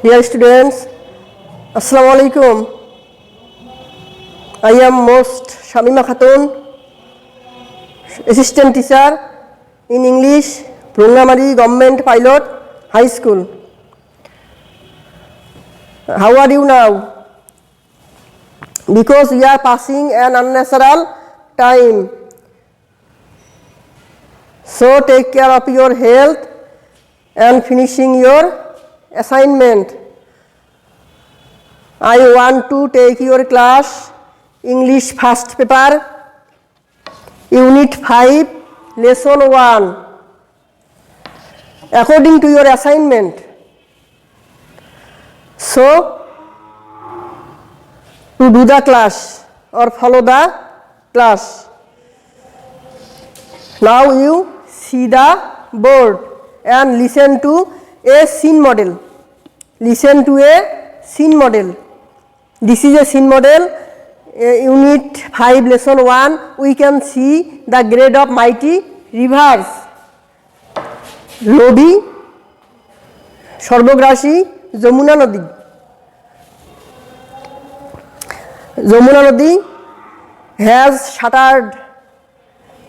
Dear students, Assalamu alaikum. I am most Shamima Khatun, assistant teacher in English, Prungamari Government Pilot High School. How are you now? Because we are passing an unnatural time. So take care of your health and finishing your assignment. I want to take your class English first paper, Unit 5, Lesson 1. According to your assignment. So, to do the class or follow the class. Now you see the board and listen to a scene model. Listen to a scene model. This is a scene model. Unit 5, Lesson 1. We can see the grade of mighty rivers. Lodi, Sarbograshi, Jamuna Nodi. Jamuna Nodi has shattered.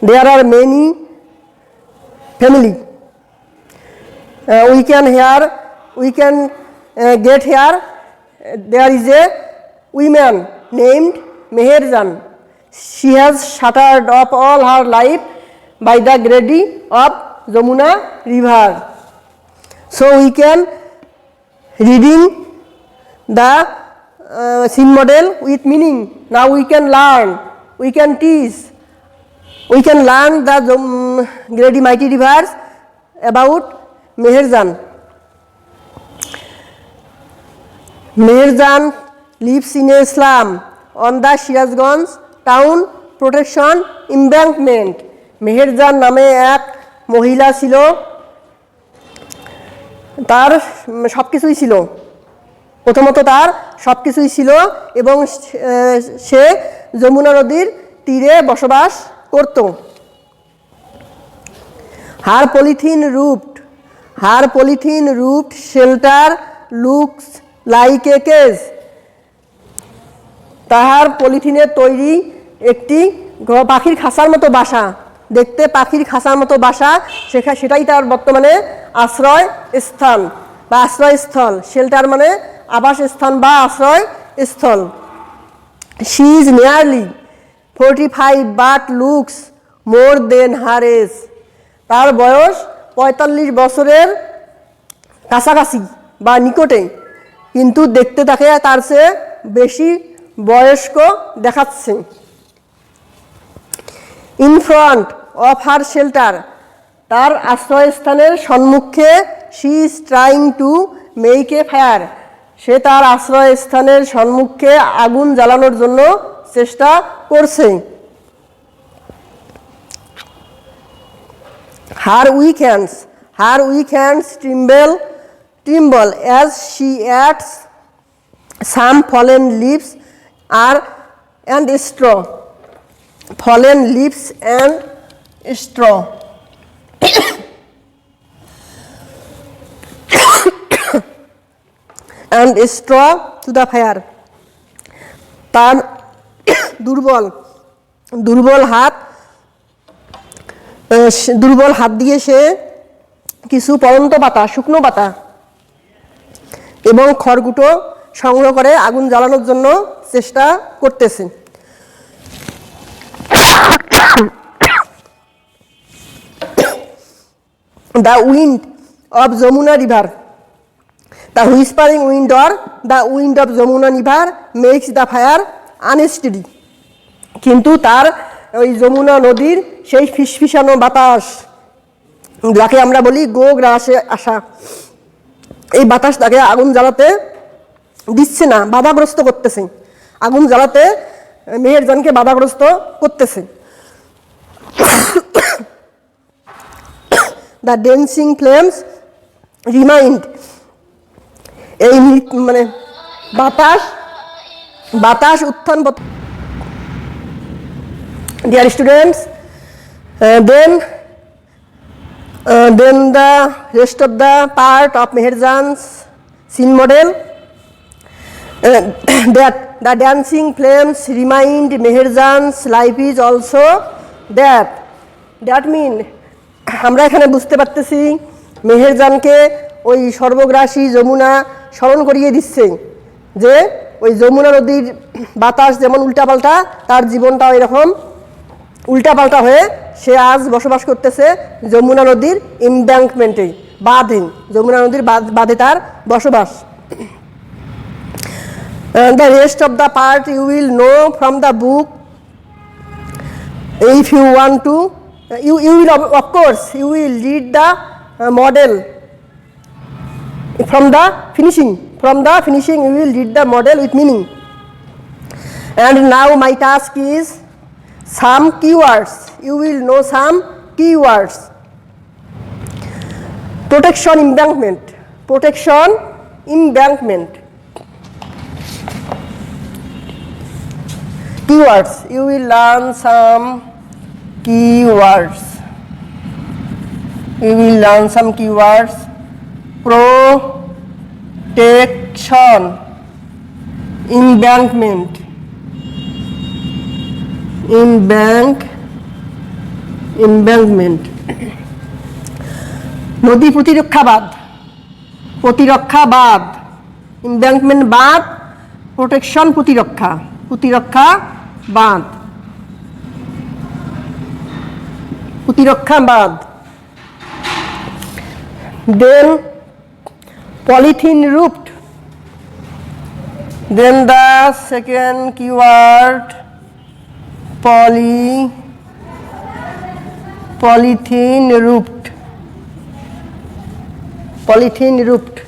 There are many family. We can get here. There is a woman named Meherjan. She has shattered up all her life by the grading of Jamuna river. So we can reading the scene model with meaning. Now we can learn, we can teach, we can learn the great mighty rivers about Meherjan. Meherjan lives in a slum on the Shirazganj town protection embankment. Meherjan নামে এক মহিলা ছিল, তার সবকিছুই ছিল, প্রথমত তার সবকিছুই ছিল এবং সে যমুনা নদীর তীরে বসবাস করত। Her polythene roofed shelter looks like a cage. তাহার পলিথিনের তৈরি একটি পাখির খাঁচার মতো বাসা, দেখতে পাখির খাঁচার মতো বাসা, সেটাই তার বর্তমানে আশ্রয় স্থান বা আশ্রয়স্থল। শেল্টার মানে আবাসস্থান বা আশ্রয়স্থল। She is nearly 45 but looks more than her age. তার বয়স 45 বছরের কাছাকাছি বা নিকটে, কিন্তু দেখতে তাকে তার চেয়ে বেশি বয়স্ক দেখাচ্ছে। In front of her shelter, তার আশ্রয়স্থানের সম্মুখে she is trying to make a fire. সে তার আশ্রয়স্থানের সম্মুখে আগুন জ্বালানোর জন্য চেষ্টা করছে। Her weak hands tremble as she adds some fallen leaves and straw. Fallen leaves and straw. And straw to the fire. তার দুর্বল হাত দিয়ে সে কিছু পড়ন্ত পাতা, শুকনো পাতা এবং খড়কুটো সংগ্রহ করে আগুন জ্বালানোর জন্য চেষ্টা করতেছে। The wind of Jamuna river, the whispering wind or the wind of Jamuna river makes the fire unsteady. কিন্তু তার ওই যমুনা নদীর সেই ফিসফিসানো বাতাস, যাকে আমরা বলি গো গ্রাসে আসা, এই বাতাস তাকে আগুন জ্বালাতে দিচ্ছে না, বাধাগ্রস্ত করতেছে। আগুন জ্বালাতে মেহেরজানকে বাধাগ্রস্ত করতেছে। The dancing flames remind, এই মানে বাতাস উত্থান। Dear students, then the rest of the part of Meherjan's scene model. That the dancing flames remind Meherjan's life is also that. That mean আমরা এখানে বুঝতে পারতেছি মেহেরজানকে ওই সর্বগ্রাসী যমুনা স্মরণ করিয়ে দিচ্ছে যে ওই যমুনা নদীর বাতাস যেমন উল্টাপাল্টা, তার জীবনটাও এরকম উল্টাপাল্টা হয়ে সে আজ বসবাস করতেছে যমুনা নদীর এমব্যাঙ্কমেন্টে, বাঁধে, যমুনা নদীর বাঁধে তার বসবাস। The rest of the part you will know from the book. If you want to, you will of course you will read the model from the finishing. From the finishing you will read the model with meaning. And now my task is some keywords. You will know some keywords. Protection embankment. Protection embankment. Keywords. You will learn some keywords. You will learn some keywords. Protection embankment. Embankment. নদী প্রতিরক্ষা বাঁধ, প্রতিরক্ষা বাঁধ, embankment বাঁধ, protection প্রতিরক্ষা, প্রতিরক্ষা বাঁধ, প্রতিরক্ষা বাঁধ। Then polythene roofed. Then the second keyword polythene roofed. Polythene roofed.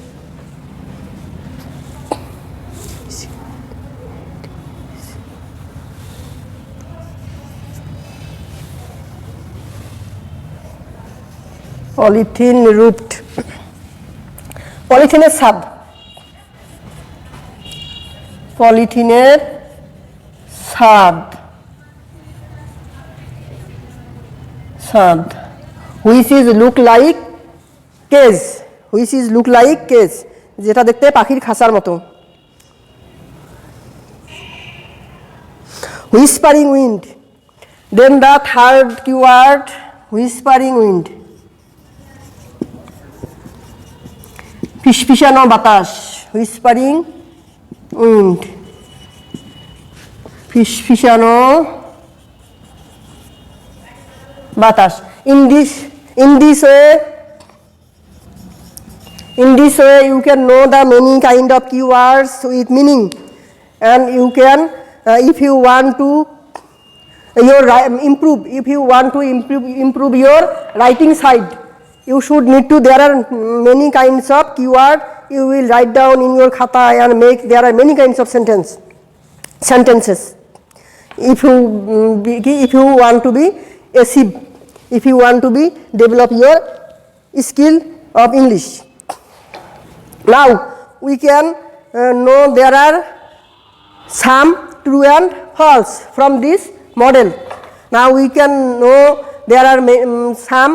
Polythene roofed. পলিথিনের ছাদ, পলিথিনের ছাদ, ছাদ, which is look like cage, which is look like cage, যেটা দেখতে পাখির খাঁচার মতো। whispering wind. Then the third keyword whispering wind. ফিসফিসানো বাতাস, whispering wind, ফিসফিসানো বাতাস। In this way you can know the many kind of keywords with meaning, and you can if you want to improve your writing side, you should need to, there are many kinds of keyword you will write down in your khata and make, there are many kinds of sentences. If you want to be achieve, if you want to be develop your skill of English. Now we can know there are some true and false from this model. Now we can know there are some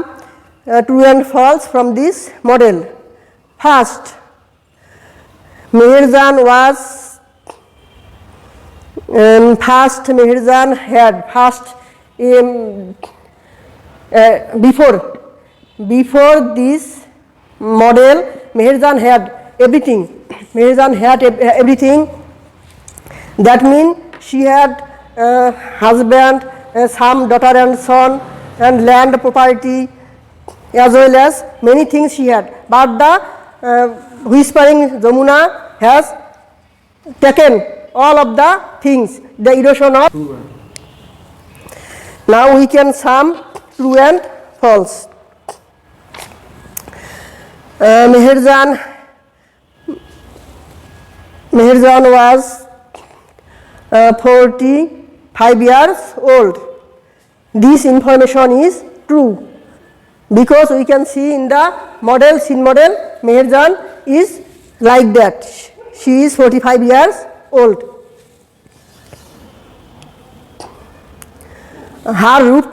true and false from this model. First, Meherjan was Meherjan had before this model Meherjan had everything. Meherjan had everything. That means she had husband, some daughter and son, and land property, as well as many things she had. But the whispering Jamuna has taken all of the things, the erosion of. Now we can sum true and false. Meherjan was 45 years old. This information is true because we can see in the model, scene model, Meherjan is like that. She is 45 years old. Her roof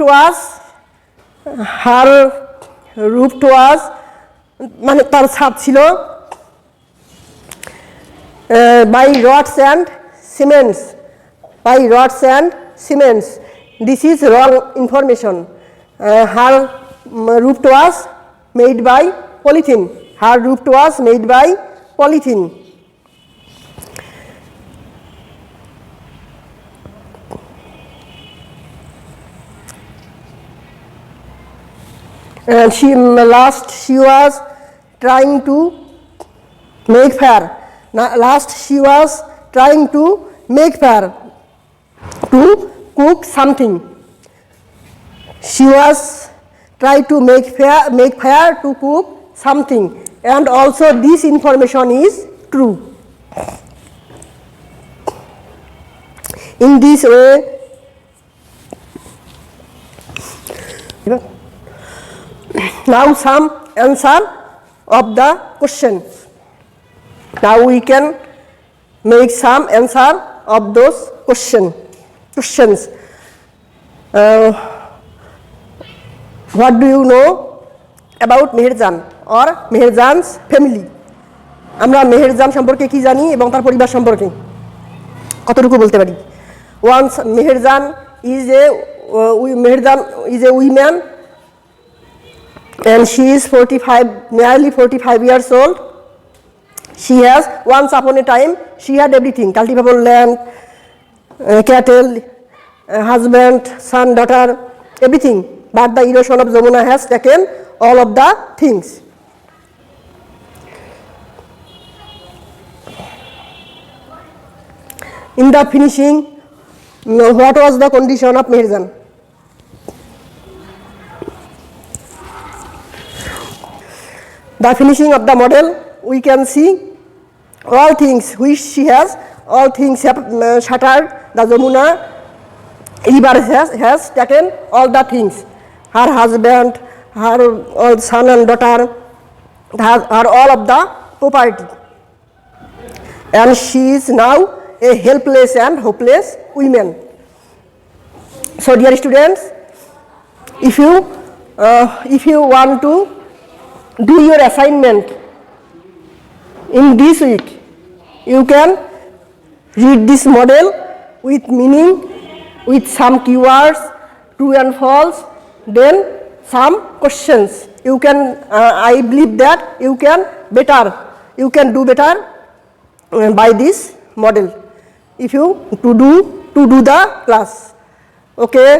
was মানে তার ছাদ ছিল by rods and cements. By rods and cements. This is wrong information. Her roof was made by polythene. Her roof was made by polythene. And she was trying to make fire. Last she was trying to make fire to cook something. She was trying to make fire to cook something, and also this information is true. In this way, now some answer of the question. Now we can make some answer of those questions. What do you know about Meherjan or Meherjan's family? আমরা মেহেরজান সম্পর্কে কি জানি এবং তার পরিবার সম্পর্কে কতটুকু বলতে পারি? Once Meherjan is a woman, and she is nearly 45 years old. She has, once upon a time, she had everything: cultivable land, cattle, husband, son, daughter, everything. But the erosion of Jamuna has taken all of the things. In the finishing, what was the condition of Meherjan? The finishing of the model, we can see all things which she has, all things have shattered. The Jamuna river has taken all the things. Her husband, her son and daughter, her all of the property. And she is now a helpless and hopeless woman. So dear students, if you want to do your assignment in this week, you can read this model with meaning, with some keywords, true and false, then some questions. You can, I believe that you can do better by this model if you to do the class. Okay.